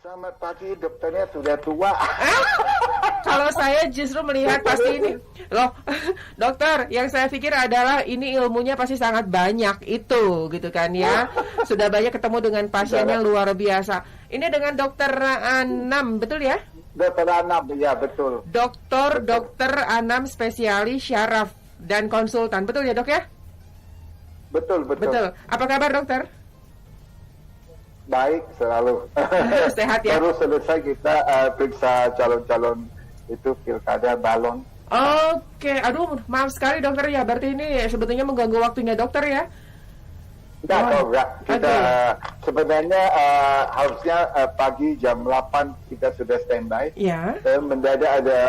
Selamat pagi, dokternya sudah tua. Kalau saya justru melihat pasti ini loh, dokter, yang saya pikir adalah ini ilmunya pasti sangat banyak itu, gitu kan ya. Sudah banyak ketemu dengan pasien yang luar biasa. Ini dengan dokter Anam, betul ya? Dokter Anam, ya betul. Dokter Anam spesialis syaraf dan konsultan, betul ya dok ya? Betul. Apa kabar dokter? Baik, selalu. Sehat ya? Baru selesai kita periksa calon-calon itu pilkada balon. Oke, aduh maaf sekali dokter ya, berarti ini sebetulnya mengganggu waktunya dokter ya? Enggak. Kita sebenarnya harusnya pagi jam 8 kita sudah standby. Ya. Mendadak ada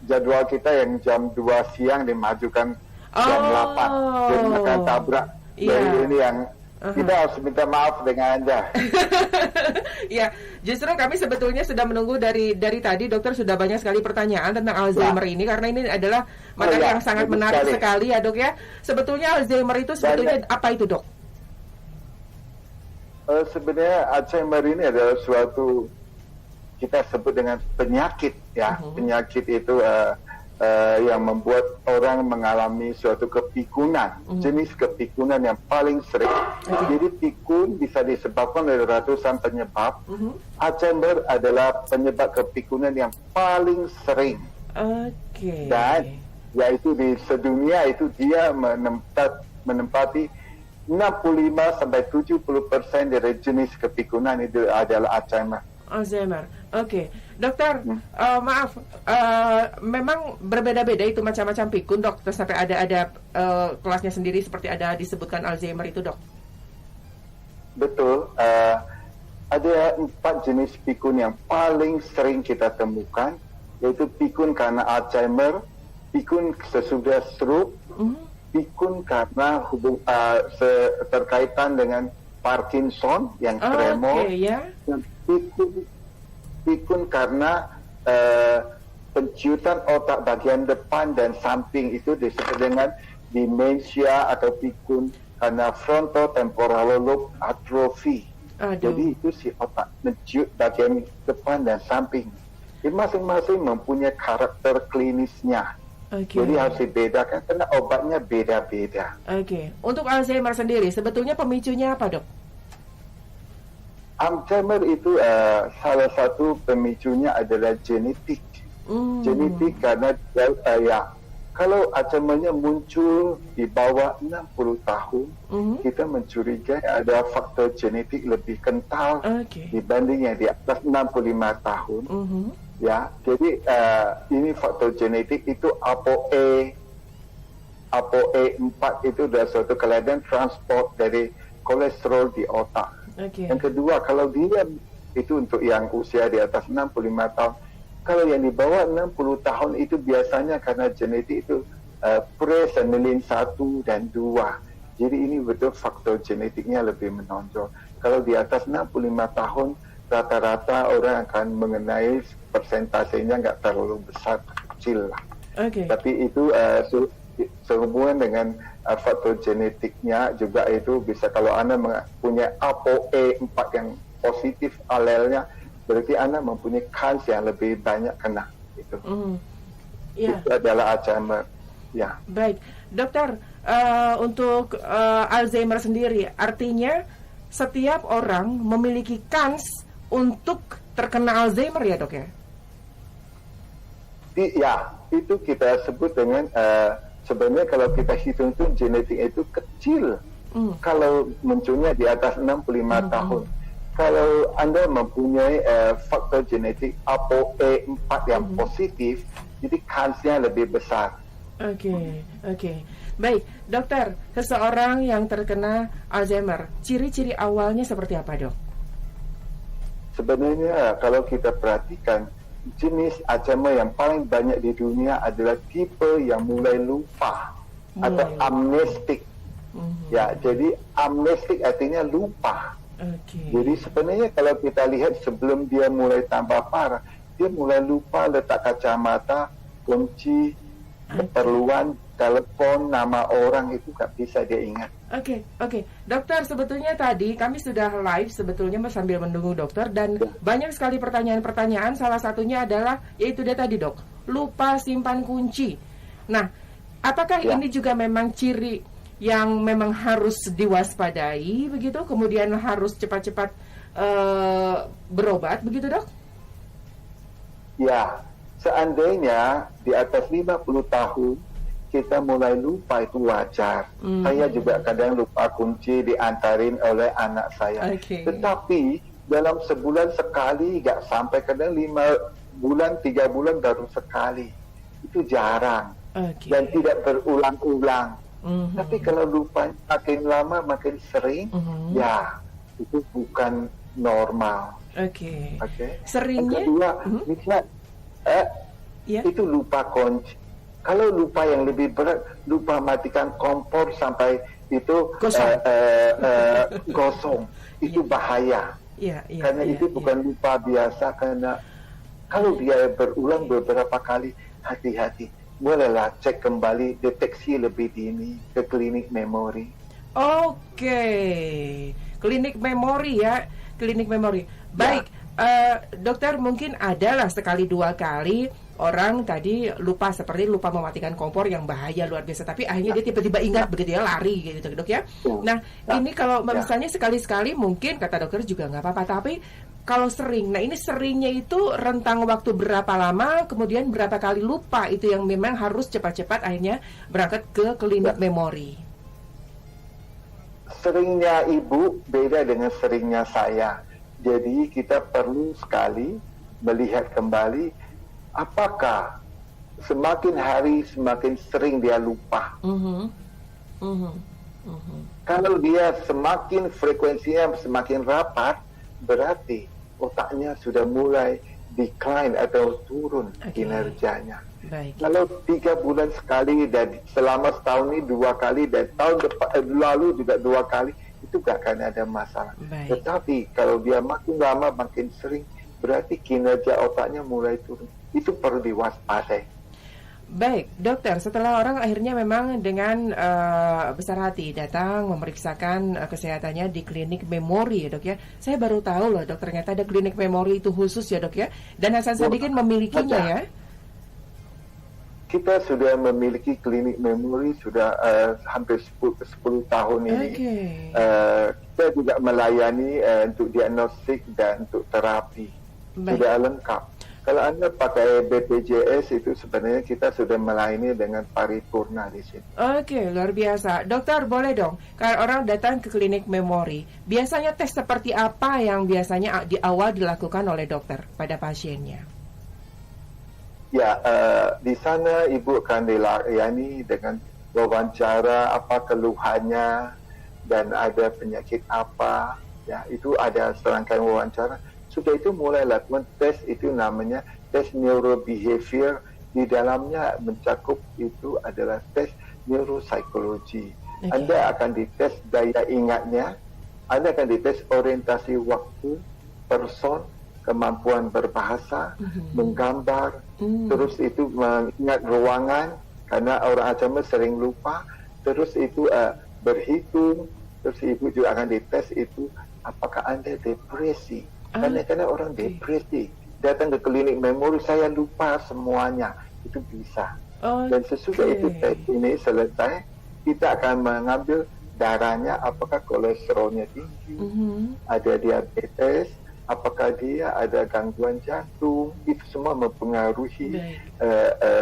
jadwal kita yang jam 2 siang dimajukan jam 8. Jadi akan tabrak. Jadi ini yang kita harus minta maaf dengan Anda. Ya, justru kami sebetulnya sudah menunggu dari tadi dokter sudah banyak sekali pertanyaan tentang Alzheimer ini karena ini adalah materi yang sangat menarik sekali ya dok ya. Sebetulnya Alzheimer itu sebetulnya apa itu dok? Sebenarnya Alzheimer ini adalah suatu kita sebut dengan penyakit ya. Penyakit itu yang membuat orang mengalami suatu kepikunan, jenis kepikunan yang paling sering. Jadi pikun bisa disebabkan oleh ratusan penyebab. Alzheimer adalah penyebab kepikunan yang paling sering. Dan yaitu di sedunia itu dia menempati 65 sampai 70% dari jenis kepikunan itu adalah Alzheimer. Oke. Dokter, maaf, memang berbeda-beda itu macam-macam pikun dok, terus sampai ada kelasnya sendiri seperti ada disebutkan Alzheimer itu dok. Betul, ada 4 jenis pikun yang paling sering kita temukan, yaitu pikun karena Alzheimer, pikun sesudah stroke, pikun karena terkaitan dengan Parkinson yang tremor, dan pikun karena penciutan otak bagian depan dan samping itu disebut dengan demensia atau pikun karena frontotemporal lobe atrophy. Jadi itu si otak menciut bagian depan dan samping. Jadi masing-masing mempunyai karakter klinisnya. Jadi harus dibedakan karena obatnya beda-beda. Untuk Alzheimer sendiri sebetulnya pemicunya apa dok? Alzheimer itu salah satu pemicunya adalah genetik. Genetik karena kalau Alzheimer-nya muncul di bawah 60 tahun, kita mencurigai ada faktor genetik lebih kental dibanding yang di atas 65 tahun. Ya, jadi ini faktor genetik itu ApoE4 itu adalah suatu kelainan transport dari kolesterol di otak. Yang kedua, kalau dia itu untuk yang usia di atas 65 tahun, kalau yang di bawah 60 tahun itu biasanya karena genetik itu presenilin 1 dan 2. Jadi ini betul faktor genetiknya lebih menonjol. Kalau di atas 65 tahun, rata-rata orang akan mengenai persentasenya nggak terlalu besar, kecil lah. Tapi itu sehubungan dengan faktor genetiknya juga itu bisa, kalau Anda punya ApoE4 yang positif alelnya, berarti Anda mempunyai kans yang lebih banyak kena itu. Itu adalah Alzheimer. Ya. Baik, dokter, untuk Alzheimer sendiri artinya setiap orang memiliki kans untuk terkena Alzheimer ya dok ya? Ya, itu kita sebut dengan sebenarnya kalau kita hitung itu genetik itu kecil. Kalau munculnya di atas 65 tahun. Kalau Anda mempunyai faktor genetik ApoE4 yang positif, jadi kansnya lebih besar. Baik, dokter, seseorang yang terkena Alzheimer, ciri-ciri awalnya seperti apa dok? Sebenarnya kalau kita perhatikan, jenis Alzheimer yang paling banyak di dunia adalah tipe yang mulai lupa atau amnestik. Ya, jadi amnestik artinya lupa. Jadi sebenarnya kalau kita lihat sebelum dia mulai tambah parah, dia mulai lupa letak kacamata, kunci, keperluan, telepon, nama orang itu nggak bisa dia ingat. Oke. Dokter, sebetulnya tadi kami sudah live sebetulnya sambil menunggu dokter dan banyak sekali pertanyaan-pertanyaan. Salah satunya adalah yaitu dia tadi, Dok, lupa simpan kunci. Nah, apakah ini juga memang ciri yang memang harus diwaspadai begitu? Kemudian harus cepat-cepat berobat begitu, Dok? Ya, seandainya di atas 50 tahun kita mulai lupa itu wajar. Saya juga kadang lupa kunci diantarin oleh anak saya. Tetapi dalam sebulan sekali, nggak sampai kadang 5 bulan, 3 bulan baru sekali. Itu jarang dan tidak berulang-ulang. Tapi kalau lupa makin lama makin sering, ya itu bukan normal. Seringnya? Yang kedua, misalnya itu lupa kunci. Kalau lupa yang lebih berat, lupa matikan kompor sampai itu gosong, itu bahaya. Karena itu bukan lupa biasa. Karena kalau dia berulang beberapa kali, hati-hati. Bolehlah cek kembali, deteksi lebih dini ke klinik memori. Klinik memori ya, klinik memori. Baik, dokter, mungkin adalah sekali dua kali orang tadi lupa, seperti lupa mematikan kompor yang bahaya luar biasa, tapi akhirnya dia tiba-tiba ingat begitu ya, lari gitu, Dok ya. Nah, ini kalau misalnya sekali-sekali mungkin kata dokter juga nggak apa-apa, tapi kalau sering, nah ini seringnya itu rentang waktu berapa lama, kemudian berapa kali lupa, itu yang memang harus cepat-cepat akhirnya berangkat ke klinik memori. Seringnya ibu beda dengan seringnya saya. Jadi kita perlu sekali melihat kembali apakah semakin hari semakin sering dia lupa. Kalau dia semakin frekuensinya semakin rapat, berarti otaknya sudah mulai decline atau turun kinerjanya. Kalau 3 bulan sekali dan selama setahun ini 2 kali dan tahun lalu juga 2 kali, itu gak akan ada masalah. Tetapi kalau dia makin lama makin sering, berarti kinerja otaknya mulai turun. Itu perlu diwaspadai. Baik, dokter, setelah orang akhirnya memang dengan besar hati datang memeriksakan kesehatannya di klinik memori ya, Dok ya. Saya baru tahu loh, Dok, ternyata ada klinik memori itu khusus ya, Dok ya. Dan Hasan Sadikin memilikinya ya. Kita sudah memiliki klinik memori sudah hampir 10 tahun ini. Kita juga melayani untuk diagnostik dan untuk terapi. Sudah lengkap. Kalau Anda pakai BPJS itu sebenarnya kita sudah melayani dengan paripurna di sini. Luar biasa. Dokter, boleh dong, kalau orang datang ke klinik memori, biasanya tes seperti apa yang biasanya di awal dilakukan oleh dokter pada pasiennya? Ya, di sana Ibu akan dilayani dengan wawancara apa keluhannya dan ada penyakit apa. Ya, itu ada serangkaian wawancara. Sudah itu mulai lakukan tes, itu namanya tes neurobehavior. Di dalamnya mencakup itu adalah tes neuropsikologi. Anda akan dites daya ingatnya, Anda akan dites orientasi waktu, person, kemampuan berbahasa, menggambar, terus itu mengingat ruangan, karena orang Aceh sering lupa, terus itu berhitung, terus Ibu juga akan dites itu apakah Anda depresi. Karena orang depresi datang ke klinik memori, saya lupa semuanya, itu bisa. Dan sesudah itu tes ini selesai, kita akan mengambil darahnya, apakah kolesterolnya tinggi, ada diabetes, apakah dia ada gangguan jantung, itu semua mempengaruhi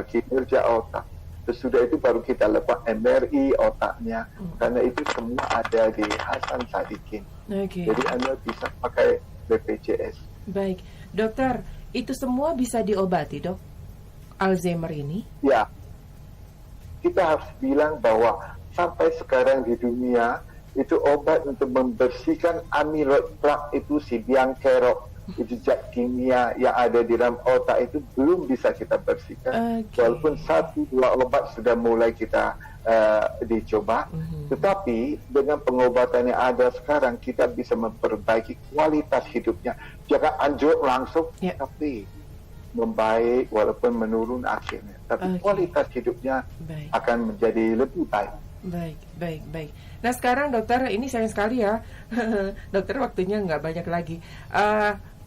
kinerja otak. Sesudah itu baru kita lepas MRI otaknya, karena itu semua ada di Hasan Sadikin. Jadi Anda bisa pakai BPJS. Baik, dokter, itu semua bisa diobati, Dok? Alzheimer ini? Ya, kita harus bilang bahwa sampai sekarang di dunia itu obat untuk membersihkan amyloid plaque itu si biang kerok, itu zat kimia yang ada di dalam otak itu belum bisa kita bersihkan. Walaupun 1-2 obat sudah mulai kita dicoba, tetapi dengan pengobatan yang ada sekarang kita bisa memperbaiki kualitas hidupnya. Jangan anjlok langsung, tapi membaik walaupun menurun akhirnya. Tapi kualitas hidupnya akan menjadi lebih baik. Baik. Nah sekarang dokter, ini sayang sekali ya, dokter waktunya nggak banyak lagi.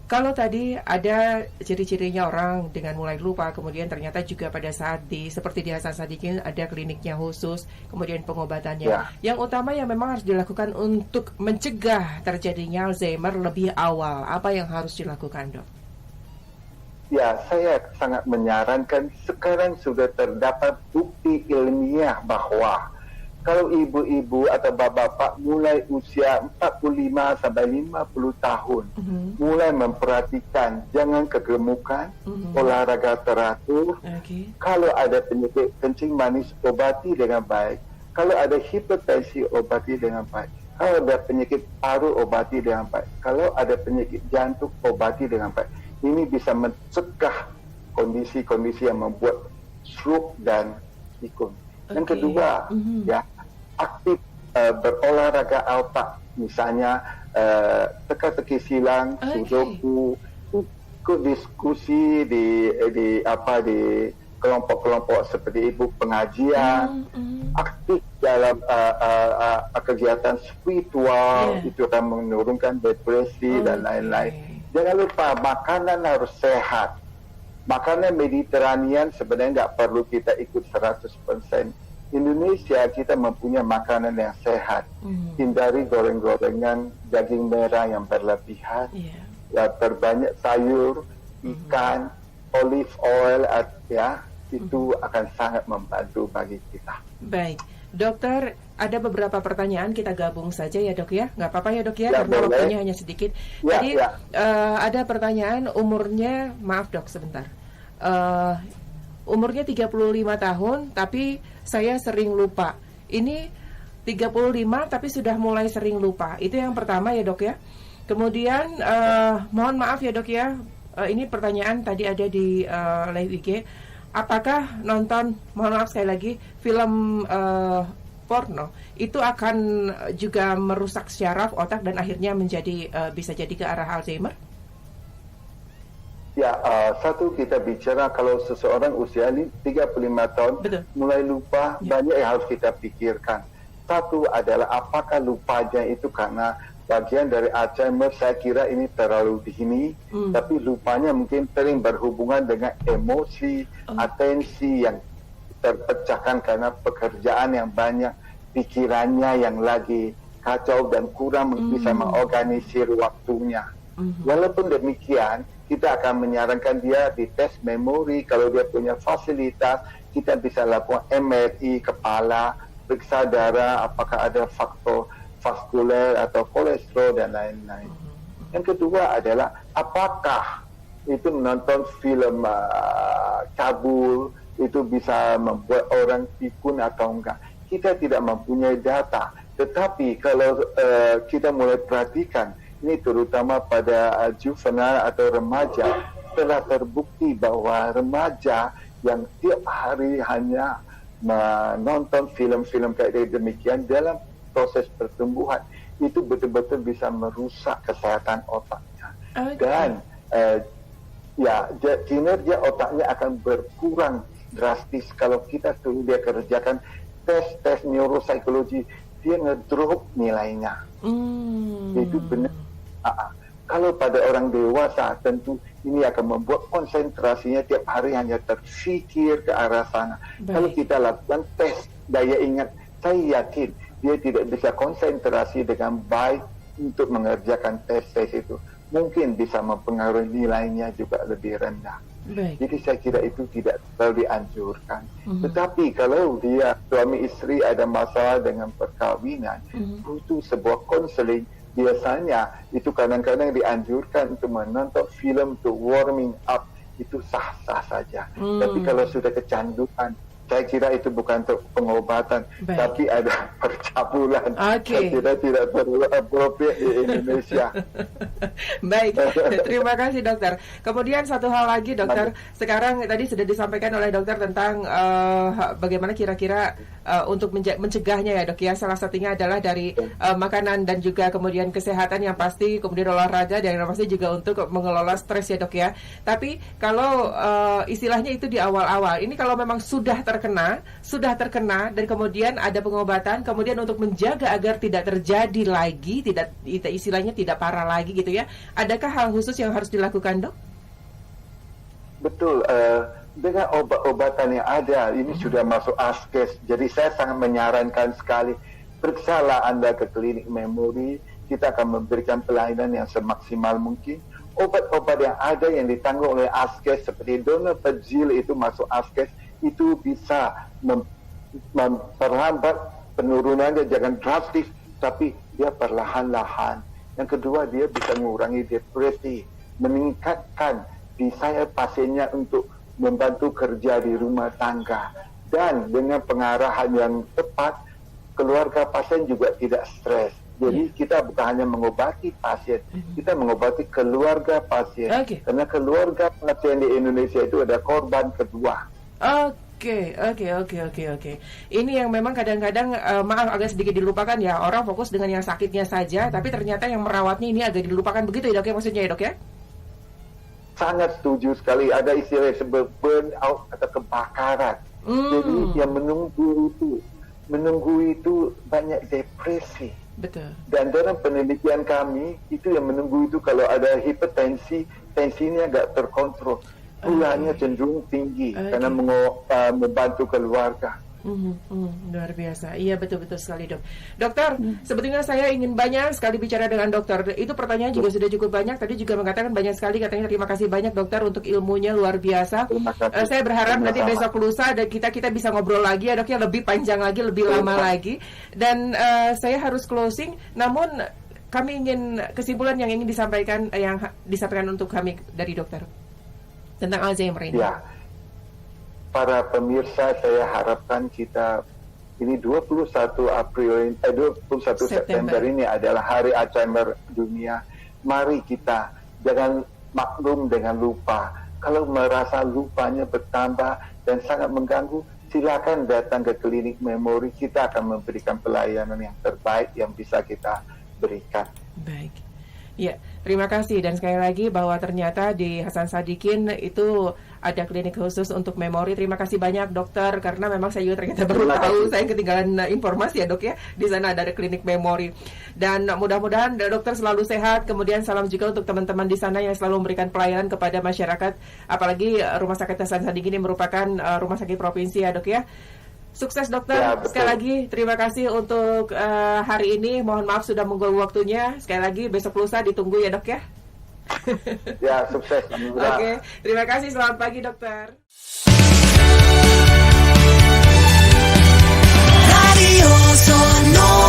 Kalau tadi ada ciri-cirinya orang dengan mulai lupa, kemudian ternyata juga pada saat seperti di Hasan Sadikin ada kliniknya khusus, kemudian pengobatannya. Ya. Yang utama yang memang harus dilakukan untuk mencegah terjadinya Alzheimer lebih awal, apa yang harus dilakukan, Dok? Ya, saya sangat menyarankan sekarang sudah terdapat bukti ilmiah bahwa kalau ibu-ibu atau bapak-bapak mulai usia 45 sampai 50 tahun, mulai memperhatikan jangan kegemukan, olahraga teratur, kalau ada penyakit kencing manis obati dengan baik, kalau ada hipertensi obati dengan baik, kalau ada penyakit paru obati dengan baik, kalau ada penyakit jantung obati dengan baik. Ini bisa mencegah kondisi-kondisi yang membuat stroke dan pikun. Yang kedua, ya, aktif berolahraga otak, misalnya teka-teki silang, sudoku, ikut diskusi di kelompok-kelompok seperti ibu pengajian, aktif dalam kegiatan spiritual, itu akan menurunkan depresi dan lain-lain. Jangan lupa makanan harus sehat. Makanan Mediterranean sebenarnya nggak perlu kita ikut 100%. Indonesia kita mempunyai makanan yang sehat. Hindari goreng-gorengan, daging merah yang berlebihan. Ya, terbanyak sayur, ikan, olive oil, ya, itu akan sangat membantu bagi kita. Baik, dokter, ada beberapa pertanyaan kita gabung saja ya dok ya, nggak apa-apa ya dok ya, karena waktunya hanya sedikit. Jadi ada pertanyaan umurnya, maaf dok sebentar, umurnya 35 tahun tapi saya sering lupa. Ini 35 tapi sudah mulai sering lupa. Itu yang pertama ya dok ya. Kemudian mohon maaf ya dok ya, ini pertanyaan tadi ada di live IG. Apakah nonton, mohon maaf sekali lagi, film porno itu akan juga merusak syaraf otak dan akhirnya bisa jadi ke arah Alzheimer? Ya, satu kita bicara kalau seseorang usia 35 tahun mulai lupa, banyak yang harus kita pikirkan. Satu adalah apakah lupanya itu karena bagian dari Alzheimer, saya kira ini terlalu dini, tapi lupanya mungkin sering berhubungan dengan emosi, atensi yang terpecahkan karena pekerjaan yang banyak, pikirannya yang lagi kacau dan kurang bisa mengorganisir waktunya. Walaupun demikian, kita akan menyarankan dia di tes memori. Kalau dia punya fasilitas, kita bisa lakukan MRI kepala, periksa darah, apakah ada faktor vaskuler atau kolesterol dan lain-lain. Yang kedua adalah apakah itu menonton film cabul itu bisa membuat orang pikun atau enggak. Kita tidak mempunyai data, tetapi kalau kita mulai perhatikan, ini terutama pada juvenile atau remaja, telah terbukti bahwa remaja yang tiap hari hanya menonton film-film kayak demikian dalam proses pertumbuhan itu betul-betul bisa merusak kesehatan otaknya. Dan kinerja otaknya akan berkurang drastis kalau kita suruh dia kerjakan tes neuropsikologi, dia ngedrop nilainya. Itu benar. Kalau pada orang dewasa tentu ini akan membuat konsentrasinya tiap hari hanya terfikir ke arah sana. Kalau kita lakukan tes daya ingat, saya yakin dia tidak bisa konsentrasi dengan baik untuk mengerjakan tes itu. Mungkin bisa mempengaruhi nilainya juga lebih rendah. Jadi saya kira itu tidak terlalu dianjurkan. Tetapi kalau dia suami istri ada masalah dengan perkawinan, butuh sebuah konseling. Biasanya itu kadang-kadang dianjurkan untuk menonton film untuk warming up, itu sah-sah saja. Tapi kalau sudah kecandukan, saya kira itu bukan untuk pengobatan, tapi ada percabulan. Saya kira tidak perlu appropriate di Indonesia. Baik, terima kasih dokter. Kemudian satu hal lagi dokter, sekarang tadi sudah disampaikan oleh dokter tentang bagaimana kira-kira untuk mencegahnya ya dok ya. Salah satunya adalah dari makanan dan juga kemudian kesehatan yang pasti, kemudian olahraga dan yang pasti juga untuk mengelola stres ya dok ya. Tapi kalau istilahnya itu di awal-awal, ini kalau memang sudah terkena sudah terkena dan kemudian ada pengobatan, kemudian untuk menjaga agar tidak terjadi lagi, istilahnya tidak parah lagi gitu ya. Adakah hal khusus yang harus dilakukan, Dok? Betul, dengan obat-obatan yang ada, ini sudah masuk askes. Jadi saya sangat menyarankan sekali, periksalah Anda ke klinik memori, kita akan memberikan pelayanan yang semaksimal mungkin. Obat-obat yang ada yang ditanggung oleh askes seperti donepezil itu masuk askes, itu bisa memperlambat penurunannya, jangan drastis, tapi dia perlahan-lahan. Yang kedua, dia bisa mengurangi depresi, meningkatkan desire pasiennya untuk membantu kerja di rumah tangga, dan dengan pengarahan yang tepat, keluarga pasien juga tidak stres. Jadi kita bukan hanya mengobati pasien, kita mengobati keluarga pasien. Karena keluarga pasien di Indonesia itu ada korban kedua. Oke. Ini yang memang kadang-kadang maaf agak sedikit dilupakan ya. Orang fokus dengan yang sakitnya saja, tapi ternyata yang merawatnya ini agak dilupakan, begitu ya, Dok ya, maksudnya ya, Dok ya? Sangat setuju sekali. Ada istilah sebut burnout atau kebakaran. Jadi yang menunggu itu banyak depresi. Betul. Dan dalam penelitian kami, itu yang menunggu itu kalau ada hipertensi, tensinya agak terkontrol, gulanya cenderung tinggi karena membantu keluarga. Luar biasa. Iya, betul-betul sekali, Dok. Dokter, sebetulnya saya ingin banyak sekali bicara dengan dokter. Itu pertanyaan juga sudah cukup banyak. Tadi juga mengatakan banyak sekali, katanya terima kasih banyak dokter untuk ilmunya, luar biasa. Saya berharap nanti besok lusa dan kita bisa ngobrol lagi ya, Dok, ya, lebih panjang lagi, lebih lama lagi. Dan saya harus closing, namun kami ingin kesimpulan yang ingin disampaikan untuk kami dari dokter tentang Alzheimer ini. Ya. Para pemirsa, saya harapkan kita ini 21 September ini adalah Hari Alzheimer Dunia. Mari kita jangan maklum dengan lupa. Kalau merasa lupanya bertambah dan sangat mengganggu, silakan datang ke klinik memori. Kita akan memberikan pelayanan yang terbaik yang bisa kita berikan. Baik. Ya, terima kasih. Dan sekali lagi bahwa ternyata di Hasan Sadikin itu ada klinik khusus untuk memori. Terima kasih banyak, dokter, karena memang saya juga ternyata baru tahu, saya ketinggalan informasi ya, Dok ya. Di sana ada klinik memori. Dan mudah-mudahan dokter selalu sehat. Kemudian salam juga untuk teman-teman di sana yang selalu memberikan pelayanan kepada masyarakat. Apalagi Rumah Sakit Hasan Sadikin ini merupakan rumah sakit provinsi ya, Dok ya. Sukses, dokter. Ya, sekali lagi terima kasih untuk hari ini. Mohon maaf sudah mengganggu waktunya. Sekali lagi besok lusa ditunggu ya, Dok ya. Ya, sukses. Oke, terima kasih. Selamat pagi, dokter. Radio Sonora.